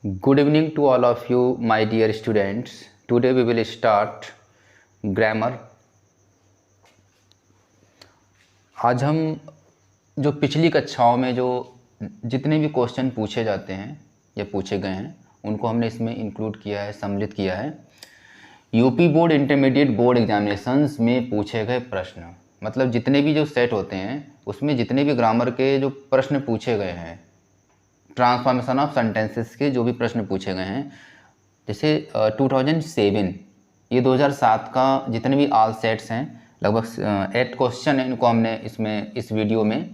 Good evening to all of you, my dear students. Today we will start grammar. आज हम जो पिछली कक्षाओं में जो जितने भी क्वेश्चन पूछे जाते हैं या पूछे गए हैं उनको हमने इसमें इंक्लूड किया है, सम्मिलित किया है। UP board intermediate board examinations में पूछे गए प्रश्न, मतलब जितने भी जो सेट होते हैं उसमें जितने भी ग्रामर के जो प्रश्न पूछे गए हैं, ट्रांसफॉर्मेशन ऑफ सेंटेंसेस के जो भी प्रश्न पूछे गए हैं, जैसे 2007 ये 2007 का जितने भी ऑल सेट्स हैं, लगभग 8 क्वेश्चन हैं, इनको हमने इसमें इस वीडियो में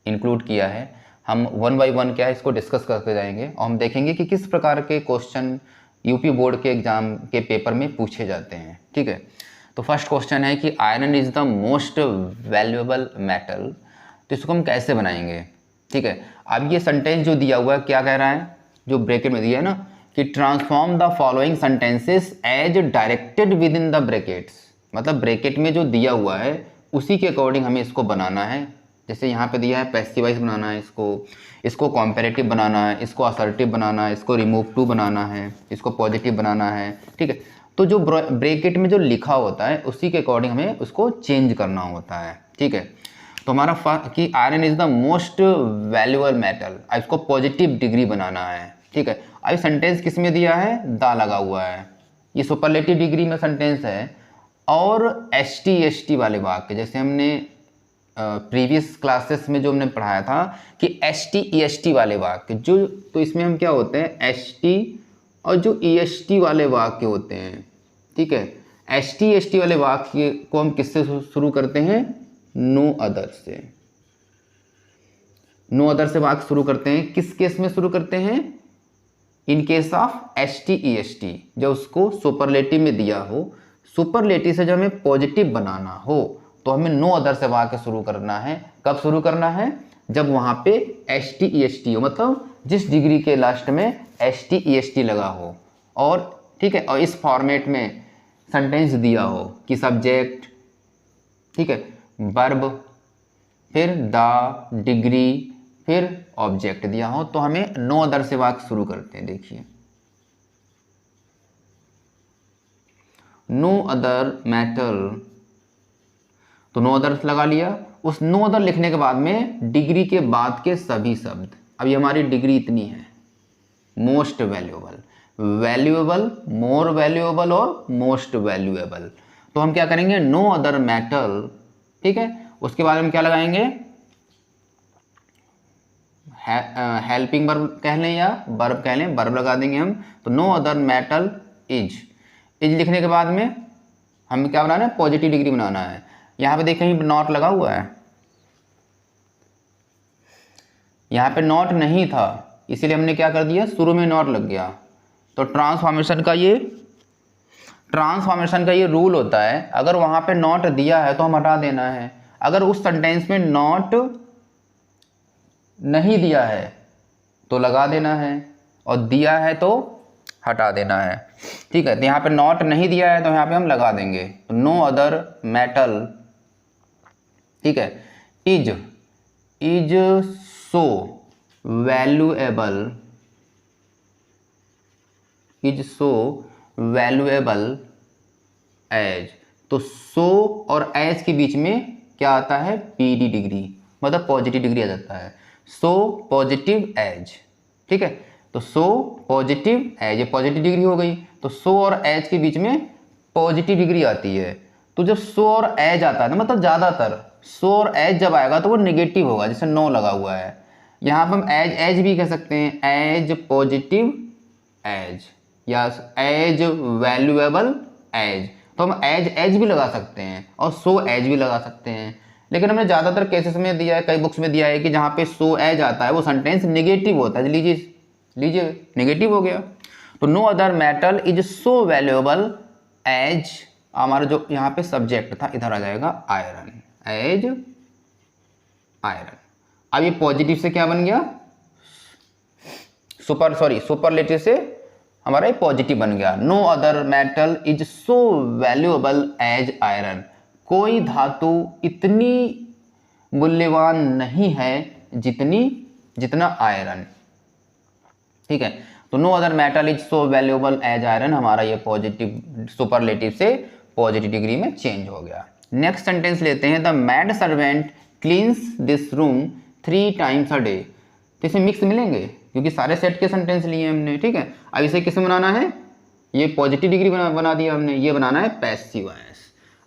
इंक्लूड किया है। हम वन बाय वन क्या है इसको डिस्कस करते जाएंगे और हम देखेंगे कि किस प्रकार के क्वेश्चन यूपी बोर्ड के एग्ज़ाम के पेपर में पूछे जाते हैं। ठीक है, तो फर्स्ट क्वेश्चन है कि iron is the most valuable metal, तो इसको हम कैसे बनाएंगे। ठीक है, अब ये सेंटेंस जो दिया हुआ है क्या कह रहा है, जो ब्रैकेट में दिया है ना कि transform the following sentences as directed within the brackets, मतलब ब्रैकेट में जो दिया हुआ है उसी के अकॉर्डिंग हमें इसको बनाना है। जैसे यहाँ पे दिया है पैसिव वॉइस बनाना है, इसको कॉम्पेरेटिव बनाना है, इसको असर्टिव बनाना है, इसको रिमूव टू बनाना है, इसको पॉजिटिव बनाना है। ठीक है, तो जो ब्रैकेट में जो लिखा होता है उसी के अकॉर्डिंग हमें उसको चेंज करना होता है। ठीक है, तो हमारा कि iron is the most valuable metal, अब इसको पॉजिटिव डिग्री बनाना है। ठीक है, अब सेंटेंस किस में दिया है, दा लगा हुआ है, ये सुपरलेटिव डिग्री में सेंटेंस है। और एस टी वाले वाक्य, जैसे हमने प्रीवियस क्लासेस में जो हमने पढ़ाया था कि एस टी वाले वाक्य जो, तो इसमें हम क्या होते हैं एस टी और जो टी वाले वाक्य होते हैं। ठीक है, एस टी वाले वाक्य को हम किससे शुरू करते हैं, नो अदर से। नो अदर से वाक्य शुरू करते हैं, किस केस में शुरू करते हैं, in case of S T, जब उसको सुपरलेटिव में दिया हो, सुपरलेटिव से जब हमें पॉजिटिव बनाना हो तो हमें नो अदर से वाक्य शुरू करना है। कब शुरू करना है, जब वहां पे एस टी हो, मतलब जिस डिग्री के लास्ट में एस टी लगा हो। और ठीक है, और इस फॉर्मेट में सेंटेंस दिया हो कि सब्जेक्ट, ठीक है, वर्ब, फिर द, डिग्री, फिर ऑब्जेक्ट दिया हो, तो हमें नो अदर से वाक्य शुरू करते हैं। देखिए, नो अदर मेटल, तो नो अदर लगा लिया। उस नो अदर लिखने के बाद में डिग्री के बाद के सभी शब्द, अभी हमारी डिग्री इतनी है, most valuable, valuable, more valuable और मोस्ट वैल्यूएबल, तो हम क्या करेंगे, नो अदर मेटल। ठीक है, उसके बाद हम क्या लगाएंगे, हेल्पिंग वर्ब कह लें या वर्ब कह लें, वर्ब लगा देंगे हम। तो नो अदर मेटल इज लिखने के बाद में हम क्या बनाना है, पॉजिटिव डिग्री बनाना है। यहाँ पे देखें नॉट लगा हुआ है, यहाँ पे नॉट नहीं था इसीलिए हमने क्या कर दिया, शुरू में नॉट लग गया। तो ट्रांसफॉर्मेशन का ये रूल होता है, अगर वहाँ पे नॉट दिया है तो हम हटा देना है, अगर उस सेंटेंस में नॉट नहीं दिया है तो लगा देना है, और दिया है तो हटा देना है। ठीक है, तो यहाँ पे नॉट नहीं दिया है तो यहाँ पे हम लगा देंगे, तो नो अदर मेटल, ठीक है, is so valuable, is so valuable as, तो सो और एज के बीच में क्या आता है, पीडी डिग्री, मतलब पॉजिटिव डिग्री आ जाता है, सो पॉजिटिव एज। ठीक है, तो सो पॉजिटिव एज, ये पॉजिटिव डिग्री हो गई, तो सो और एज के बीच में पॉजिटिव डिग्री आती है। तो जब सो और एज आता है, मतलब ज़्यादातर सो और एज जब आएगा तो वो नेगेटिव होगा, जैसे नो लगा हुआ है, यहाँ पर हम एज भी कह सकते हैं, एज पॉजिटिव एज या एज वैल्यूएबल एज, तो हम एज भी लगा सकते हैं और सो एज भी लगा सकते हैं। लेकिन हमने ज़्यादातर केसेस में दिया है, कई बुक्स में दिया है कि जहाँ पे सो एज आता है वो सेंटेंस नेगेटिव होता है। लीजिए नेगेटिव हो गया। तो no other metal is so valuable as, हमारा जो यहाँ पे सब्जेक्ट था इधर आ जाएगा आयरन, एज आयरन। अब ये पॉजिटिव से क्या बन गया, सुपरलेटिव से हमारा ये पॉजिटिव बन गया। No other metal is so valuable as iron, कोई धातु इतनी मूल्यवान नहीं है जितना आयरन। ठीक है, तो no other metal is so valuable as iron, हमारा ये पॉजिटिव सुपरलेटिव से पॉजिटिव डिग्री में चेंज हो गया। नेक्स्ट सेंटेंस लेते हैं, the maid servant cleans this room 3 times a day. तो इसमें मिक्स मिलेंगे क्योंकि सारे सेट के सेंटेंस लिए हमने, ठीक है। अब इसे किस में बनाना है, ये पॉजिटिव डिग्री बना दिया हमने, ये बनाना है पैसिव वॉइस।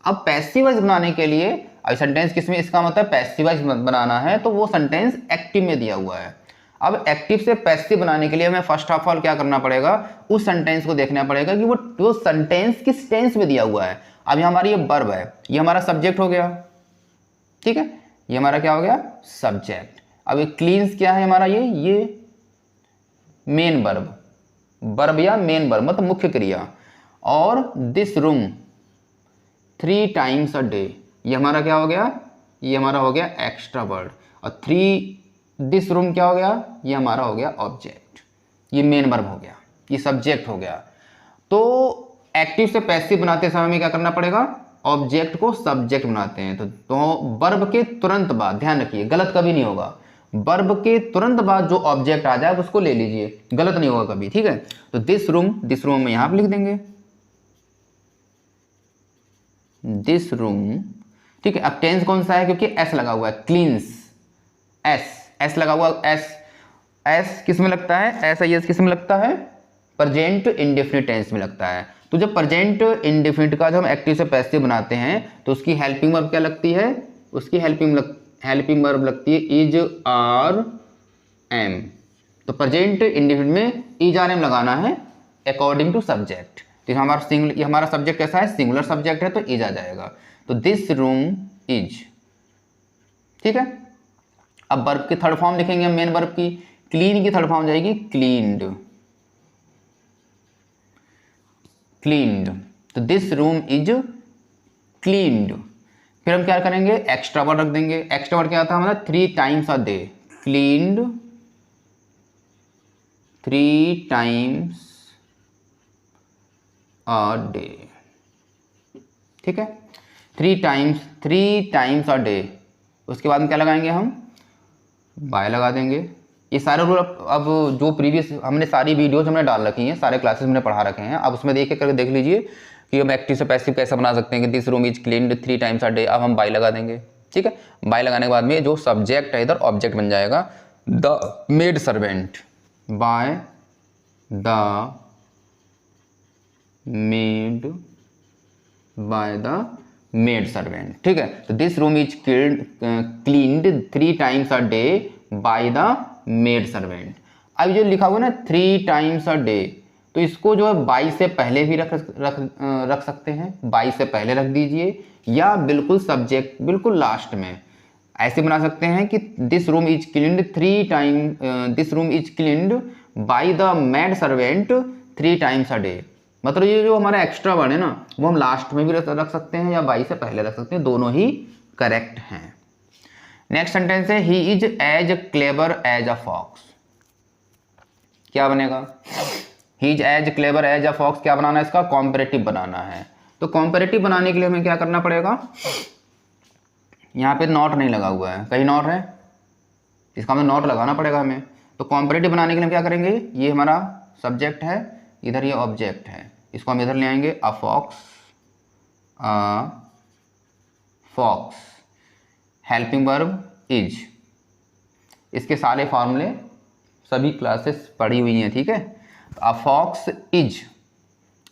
अब पैसिव वॉइस बनाने के लिए अब सेंटेंस किस में, इसका मतलब पैसिव वॉइस बनाना है तो वो सेंटेंस एक्टिव में दिया हुआ है। अब एक्टिव से पैसिव बनाने के लिए हमें फर्स्ट ऑफ ऑल क्या करना पड़ेगा, उस सेंटेंस को देखना पड़ेगा कि वो सेंटेंस किस टेंस में दिया हुआ है। अब ये हमारी ये वर्ब है, ये हमारा सब्जेक्ट हो गया, ठीक है, ये हमारा क्या हो गया, सब्जेक्ट। अब ये क्लीन्स क्या है हमारा, ये मेन वर्ब, वर्ब या मेन वर्ब मतलब मुख्य क्रिया। और this room 3 times a day, ये हमारा क्या हो गया, ये हमारा हो गया एक्स्ट्रा वर्ड। और 3 दिस रूम क्या हो गया, ये हमारा हो गया ऑब्जेक्ट, ये मेन वर्ब हो गया, ये सब्जेक्ट हो गया। तो एक्टिव से पैसिव बनाते समय में क्या करना पड़ेगा, ऑब्जेक्ट को सब्जेक्ट बनाते हैं। तो वर्ब के तुरंत बाद, ध्यान रखिए गलत कभी नहीं होगा, वर्ब के तुरंत बाद जो ऑब्जेक्ट आ जाए उसको ले लीजिए, गलत नहीं होगा कभी, ठीक है। तो दिस रूम में यहां पर लिख देंगे दिस रूम, ठीक है। अब टेंस कौन सा है, क्योंकि एस लगा हुआ है, क्लींस, एस लगा हुआ, एस किस में लगता है, एस आई एस किस में लगता है, प्रेजेंट इंडेफिनिट टेंस में लगता है। तो जब प्रेजेंट इंडेफिनिट का जब हम एक्टिव से पैसिव बनाते हैं तो उसकी हेल्पिंग वर्ब क्या लगती है, उसकी हेल्पिंग वर्ब लगती है इज आर एम। तो प्रेजेंट इंडेफिनिट में इज आर एम लगाना है अकॉर्डिंग टू सब्जेक्ट। तो ये हमारा सब्जेक्ट कैसा है, सिंगुलर सब्जेक्ट है तो इज आ जाएगा। तो दिस रूम इज, ठीक है। अब वर्ब की थर्ड फॉर्म लिखेंगे हम, मेन वर्ब की, क्लीन की थर्ड फॉर्म जाएगी क्लीन्ड, क्लीन्ड। तो दिस रूम इज क्लीन्ड। फिर हम क्या करेंगे, एक्स्ट्रा वर्ड रख देंगे। एक्स्ट्रा वर्ड क्या था हमारा, 3 times a day, cleaned 3 times a day, ठीक है, 3 टाइम्स अ डे। उसके बाद में क्या लगाएंगे हम, बाय लगा देंगे। ये सारे रूल अब जो प्रीवियस हमने सारी वीडियोज हमने डाल रखी हैं, सारे क्लासेस हमने पढ़ा रखे हैं, अब उसमें देख करके देख लीजिए कि हम एक्टिव से पैसिव कैसे बना सकते हैं कि this room is cleaned 3 times a day. अब हम बाय लगा देंगे, ठीक है। बाय लगाने के बाद में जो सब्जेक्ट है इधर ऑब्जेक्ट बन जाएगा, the maid servant, by the maid servant, ठीक है। तो this room is cleaned 3 times a day by the maid servant. अब जो लिखा हुआ है ना 3 टाइम्स अ डे, तो इसको जो है बाई से पहले भी रख सकते हैं, बाई से पहले रख दीजिए, या बिल्कुल सब्जेक्ट बिल्कुल लास्ट में ऐसे बना सकते हैं कि this room is cleaned 3 time, this room is cleaned by the maid servant 3 times a day. मतलब ये जो हमारा एक्स्ट्रा वर्ड है ना, वो हम लास्ट में भी रख सकते हैं या बाई से पहले रख सकते हैं, दोनों ही करेक्ट हैं। नेक्स्ट सेंटेंस है, he is as clever as a fox. क्या बनेगा, he is as clever as a fox, क्या बनाना है इसका, कॉम्परेटिव बनाना है। तो कॉम्परेटिव बनाने के लिए हमें क्या करना पड़ेगा, यहाँ पे नॉट नहीं लगा हुआ है, कहीं नॉट है, इसका हमें नॉट लगाना पड़ेगा हमें। तो कॉम्परेटिव बनाने के लिए हम क्या करेंगे, ये हमारा सब्जेक्ट है, इधर ये ऑब्जेक्ट है, इसको हम इधर ले आएंगे, a fox, helping verb is. इसके सारे फॉर्मूले सभी क्लासेस पढ़ी हुई हैं, ठीक है। अ फॉक्स इज,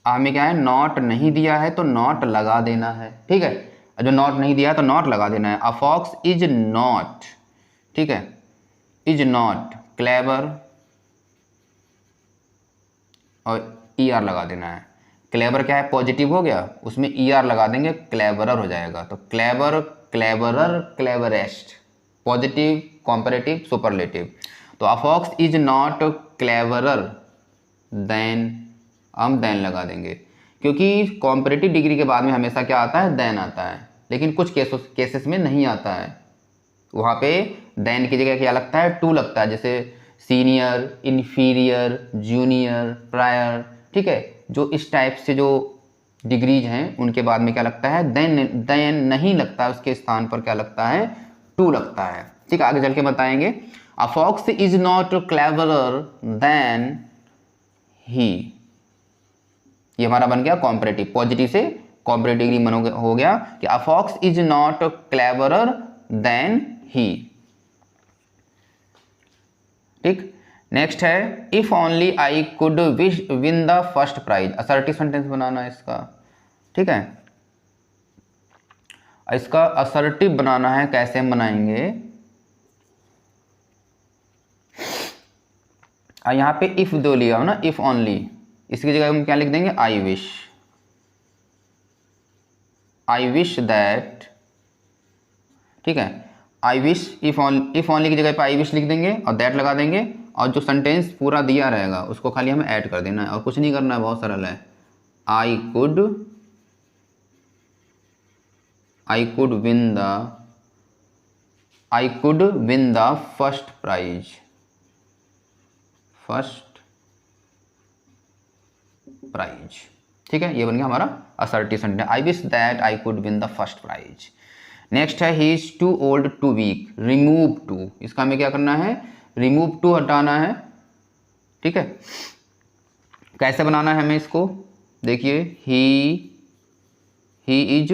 हमें क्या है, नॉट नहीं दिया है तो नॉट लगा देना है, ठीक है। जो नॉट नहीं दिया है तो नॉट लगा देना है। अ फॉक्स इज नॉट, ठीक है, इज नॉट क्लेवर, और ER लगा देना है। क्लेवर क्या है, पॉजिटिव हो गया, उसमें ER लगा देंगे, क्लेवरर हो जाएगा। तो clever, cleverer, cleverest, positive, comparative, superlative. तो a fox is not cleverer than, हम देन लगा देंगे, क्योंकि कॉम्परेटिव डिग्री के बाद में हमेशा क्या आता है, देन आता है, लेकिन कुछ केसेस में नहीं आता है। वहाँ पे देन की जगह क्या लगता है, टू लगता है, जैसे सीनियर, इन्फीरियर, जूनियर, प्रायर, ठीक है। जो इस टाइप से जो डिग्रीज हैं उनके बाद में क्या लगता है, देन नहीं लगता है, उसके स्थान पर क्या लगता है, टू लगता है, ठीक है। आगे चल के बताएंगे। A fox is not cleverer than he. ये हमारा बन गया कॉम्परेटिव, पॉजिटिव से कॉम्परेटिव डिग्री हो गया कि a fox is not cleverer than he. ठीक, नेक्स्ट है if only I could win the first prize. Assertive sentence बनाना है इसका। ठीक है, इसका असर्टिव बनाना है, कैसे हम बनाएंगे, यहाँ पे इफ दो लिया हो ना, इफ ओनली, इसकी जगह हम क्या लिख देंगे, I wish. I wish that, ठीक है, आई विश, इफ ओनली की जगह पे आई विश लिख देंगे और दैट लगा देंगे, और जो सेंटेंस पूरा दिया रहेगा उसको खाली हमें ऐड कर देना है और कुछ नहीं करना है, बहुत सरल है। I could win the first prize. ठीक है, ये बन गया हमारा assertive sentence, I wish that I could win the first prize. Next है he is too old to weak, remove too, इसका हमें क्या करना है, रिमूव टू हटाना है। ठीक है, कैसे बनाना है हमें इसको, देखिए ही इज,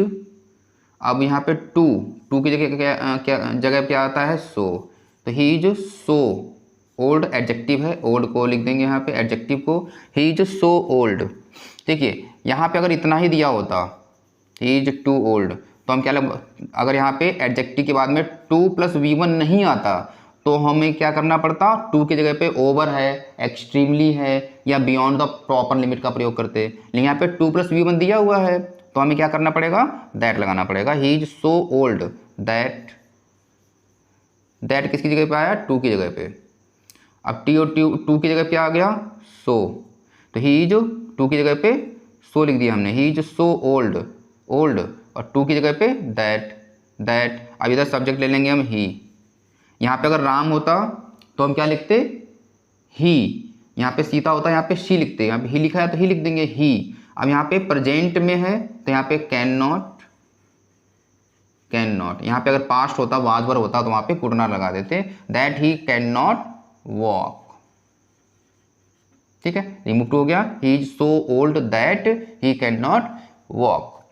अब यहाँ पे टू की जगह क्या आता है, सो, तो he is so old, adjective है, ओल्ड को लिख देंगे यहाँ पे, एडजेक्टिव को, ही इज सो ओल्ड। देखिए यहाँ पे अगर इतना ही दिया होता, ही इज टू ओल्ड, तो हम क्या अगर यहाँ पे एडजेक्टिव के बाद में 2 + V1 नहीं आता तो हमें क्या करना पड़ता, 2 की जगह पे ओवर है, एक्सट्रीमली है या बियॉन्ड द प्रॉपर लिमिट का प्रयोग करते, लेकिन यहाँ पे 2 + V1 दिया हुआ है तो हमें क्या करना पड़ेगा, दैट लगाना पड़ेगा। ही इज सो ओल्ड दैट किसकी जगह पे आया, 2 की जगह पे, अब टू की जगह पे आ गया सो, तो ही इज 2 की जगह पे सो लिख दिया हमने, ही इज सो ओल्ड, और 2 की जगह पे दैट। अब इधर सब्जेक्ट ले लेंगे हम ही, यहाँ पे अगर राम होता तो हम क्या लिखते, ही, यहाँ पे सीता होता यहाँ पे शी लिखते, यहाँ पे ही लिखा है तो ही लिख देंगे ही। अब यहाँ पे प्रेजेंट में है तो यहाँ पे कैन नॉट, यहाँ पे अगर पास्ट होता, वाज वर होता तो वहाँ पे कुड नॉट लगा देते, that he can not walk. ठीक है, रिमूव टू हो गया, he is so old that he can not walk.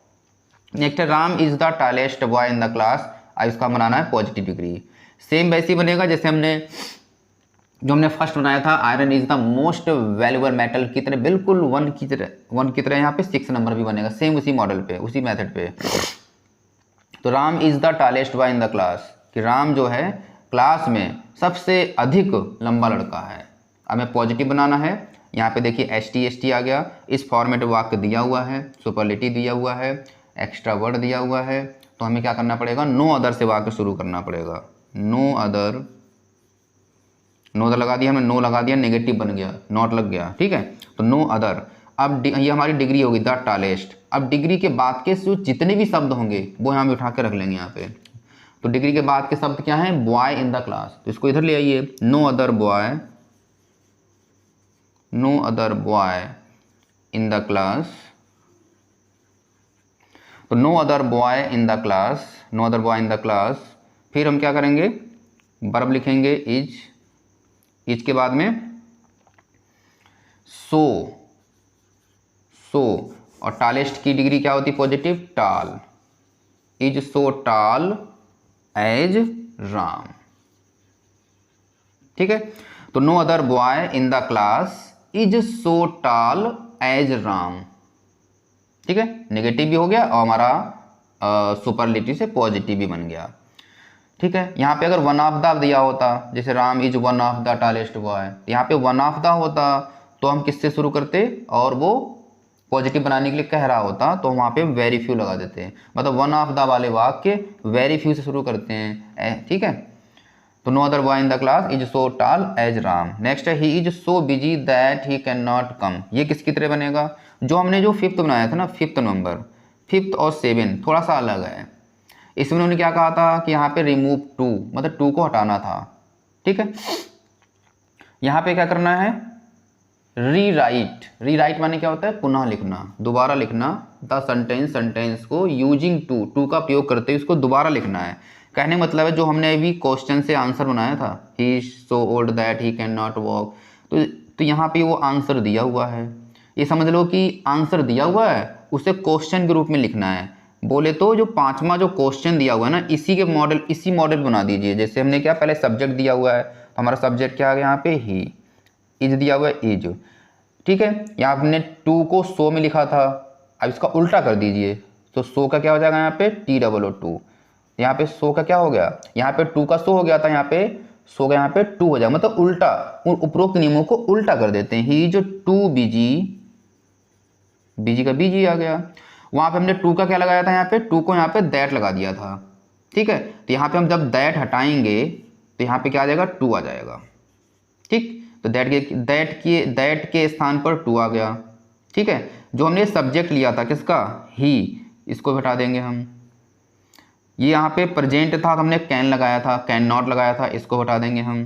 Next है Ram is the tallest boy in the class, अब इसका बनाना है पॉजिटिव डिग्री। सेम वैसे ही बनेगा जैसे हमने फर्स्ट बनाया था, iron is the most valuable metal की तरह, बिल्कुल वन की तरह यहाँ पे 6 नंबर भी बनेगा, सेम उसी मॉडल पे, उसी मेथड पे। तो Ram is the tallest boy in the class, कि राम जो है क्लास में सबसे अधिक लंबा लड़का है। अब हमें पॉजिटिव बनाना है, यहाँ पे देखिए ST आ गया, इस फॉर्मेट वाक्य दिया हुआ है, सुपरलेटिव दिया हुआ है, एक्स्ट्रा वर्ड दिया हुआ है, तो हमें क्या करना पड़ेगा, नो अदर से वाक्य शुरू करना पड़ेगा। नो अदर लगा दिया, हमें नो लगा दिया, नेगेटिव बन गया, नॉट लग गया। ठीक है, तो नो अदर। अब ये हमारी डिग्री होगी द टॉलेस्ट। अब डिग्री के बाद के जितने भी शब्द होंगे वो हम उठा के रख लेंगे यहाँ पे। तो डिग्री के बाद के शब्द क्या हैं, बॉय इन द क्लास, तो इसको इधर ले आइए, no other boy in the class. तो no other boy in the class, फिर हम क्या करेंगे, वर्ब लिखेंगे इज के बाद में सो, और टॉलेस्ट की डिग्री क्या होती है, पॉजिटिव, टाल, is so tall as Ram. ठीक है, तो no other boy in the class is so tall as Ram. ठीक है, नेगेटिव भी हो गया और हमारा सुपरलेटिव से पॉजिटिव भी बन गया। ठीक है, यहाँ पे अगर वन ऑफ द दिया होता, जैसे Ram is one of the tallest boy, यहाँ पे वन ऑफ द होता तो हम किससे शुरू करते, और वो पॉजिटिव बनाने के लिए कह रहा होता तो वहाँ पे वेरी फ्यू लगा देते हैं, मतलब वन ऑफ द वाले वाक्य वेरी फ्यू से शुरू करते हैं। ठीक है, तो no other boy in the class is so tall as Ram. Next है he is so busy that he can not come, ये किसकी तरह बनेगा, जो हमने जो 5th बनाया था ना, 5th नंबर, 5th और 7 थोड़ा सा अलग है। इसमें उन्होंने क्या कहा था कि यहाँ पे रिमूव टू, मतलब 2 को हटाना था। ठीक है, यहाँ पे क्या करना है, रीराइट माने क्या होता है, पुनः लिखना, दोबारा लिखना, द सेंटेंस को यूजिंग टू का प्रयोग करते हुए उसको दोबारा लिखना है। कहने मतलब है जो हमने अभी क्वेश्चन से आंसर बनाया था, ही is so old that he can not walk, तो तो यहाँ पे वो आंसर दिया हुआ है, ये समझ लो कि आंसर दिया हुआ है, उसे क्वेश्चन के रूप में लिखना है। बोले तो जो 5वां जो क्वेश्चन दिया हुआ है ना, इसी मॉडल बना दीजिए। जैसे हमने क्या पहले सब्जेक्ट दिया हुआ है, तो हमारा सब्जेक्ट क्या आ गया यहाँ पे ही, इज दिया हुआ है इज, ठीक है। यहाँ हमने टू को सो में लिखा था, अब इसका उल्टा कर दीजिए, तो सो का क्या हो जाएगा यहाँ पे TOO2। यहाँ पे सो का क्या हो गया, यहाँ पे टू का सो हो गया था, यहाँ पे सो का यहाँ पे टू हो जाएगा, मतलब उल्टा, उपरोक्त नियमों को उल्टा कर देते हैं। ही जो टू बीजी, बीजी का बीजी आ गया। वहाँ पे हमने टू का क्या लगाया था, यहाँ पे टू को यहाँ पे दैट लगा दिया था, ठीक है। तो यहाँ पे हम जब दैट हटाएंगे तो यहाँ पे क्या आ जाएगा, टू आ जाएगा, ठीक। तो दैट के स्थान पर टू आ गया, ठीक है। जो हमने सब्जेक्ट लिया था किसका, ही, इसको हटा देंगे हम। ये यहाँ पे प्रेजेंट था, हमने कैन लगाया था, कैन नॉट लगाया था, इसको हटा देंगे हम।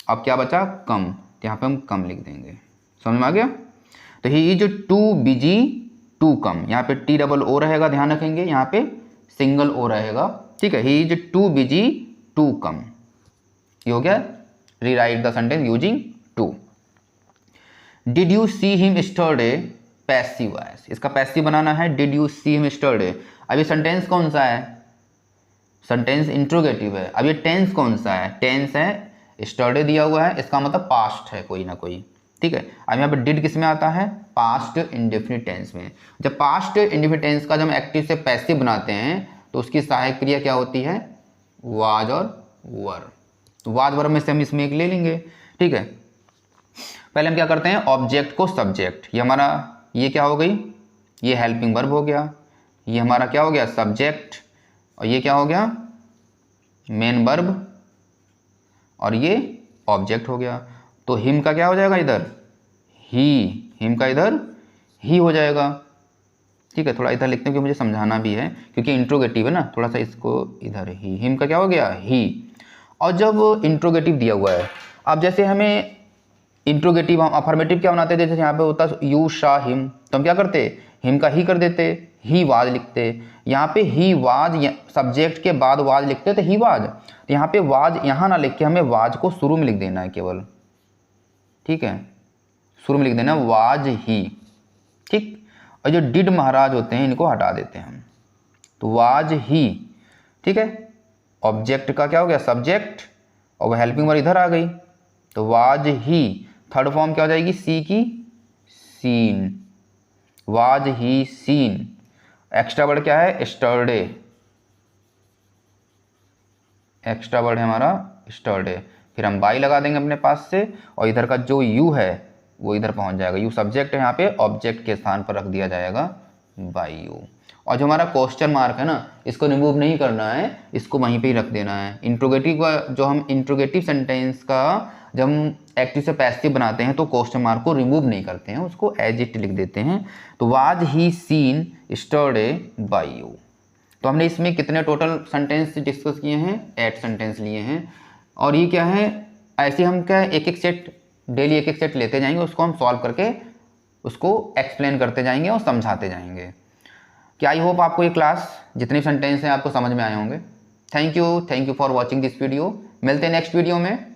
अब क्या बचा, कम, तो यहाँ पे हम कम लिख देंगे। समझ में आ गया। तो he is too busy to come, यहाँ पे TOO रहेगा, ध्यान रखेंगे, यहाँ पे सिंगल ओ रहेगा, ठीक है। He is too busy to come, ये हो गया। Rewrite the sentence using too. Did you see him yesterday, passive voice, इसका पैसिव बनाना है, did you see him yesterday. अब ये सेंटेंस कौन सा है, सेंटेंस इंट्रोगेटिव है। अब ये टेंस कौन सा है, टेंस है, यस्टरडे दिया हुआ है, इसका मतलब पास्ट है कोई ना कोई, ठीक है। अब यहाँ पे डिड किस में आता है, पास्ट इंडेफिनिट टेंस में। जब पास्ट इंडेफिनिट टेंस का जब हम एक्टिव से पैसिव बनाते हैं तो उसकी सहायक क्रिया क्या होती है, वाज और वर। तो वाज वर में से हम इसमें एक ले लेंगे, ठीक है। पहले हम क्या करते हैं, ऑब्जेक्ट को सब्जेक्ट, ये हमारा, ये क्या हो गई, ये हेल्पिंग वर्ब हो गया, ये हमारा क्या हो गया, सब्जेक्ट, और ये क्या हो गया, मेन वर्ब, और ये ऑब्जेक्ट हो गया। तो हिम का क्या हो जाएगा इधर, ही, हिम का इधर ही हो जाएगा, ठीक है। थोड़ा इधर लिखते हैं क्योंकि मुझे समझाना भी है, क्योंकि इंट्रोगेटिव है ना, थोड़ा सा इसको इधर ही, हिम का क्या हो गया, ही। और जब इंट्रोगेटिव दिया हुआ है, अब जैसे हमें इंट्रोगेटिव, हम अफर्मेटिव क्या बनाते थे, जैसे यहाँ पे होता यू शा हिम, तो हम क्या करते, हिम का ही कर देते, ही वाज लिखते। यहाँ पे ही वाज, सब्जेक्ट के बाद वाज लिखते तो ही वाज, तो यहाँ पे वाज यहाँ ना लिख के हमें वाज को शुरू में लिख देना है केवल, ठीक है, शुरू में लिख देना वाज ही, ठीक। और जो डिड महाराज होते हैं इनको हटा देते हैं हम, तो वाज ही, ठीक है। ऑब्जेक्ट का क्या हो गया, सब्जेक्ट, और वह हेल्पिंग वर्ब इधर आ गई, तो वाज ही। थर्ड फॉर्म क्या हो जाएगी, सी की seen, was he seen. Extra word क्या है, स्टरडे, एक्स्ट्रा वर्ड है हमारा स्टरडे। फिर हम बाई लगा देंगे अपने पास से, और इधर का जो यू है वो इधर पहुंच जाएगा, यू सब्जेक्ट है, यहाँ पे ऑब्जेक्ट के स्थान पर रख दिया जाएगा बाई यू। और जो हमारा क्वेश्चन मार्क है ना, इसको रिमूव नहीं करना है, इसको वहीं पे ही रख देना है। इंट्रोगेटिव का जो हम इंट्रोगेटिव सेंटेंस का जब हम एक्टिव से पैसिव बनाते हैं तो क्वेश्चन मार्क को रिमूव नहीं करते हैं, उसको एज इट लिख देते हैं। तो was he seen yesterday by you. तो हमने इसमें कितने टोटल सेंटेंस डिस्कस किए हैं, 8 सेंटेंस लिए हैं। और ये क्या है, ऐसे हम क्या एक एक सेट, डेली एक एक सेट लेते जाएंगे, उसको हम सॉल्व करके उसको एक्सप्लेन करते जाएंगे और समझाते जाएंगे। क्या आई होप आपको ये क्लास जितने सेंटेंस हैं आपको समझ में आए होंगे। Thank you for watching this video. मिलते हैं नेक्स्ट वीडियो में।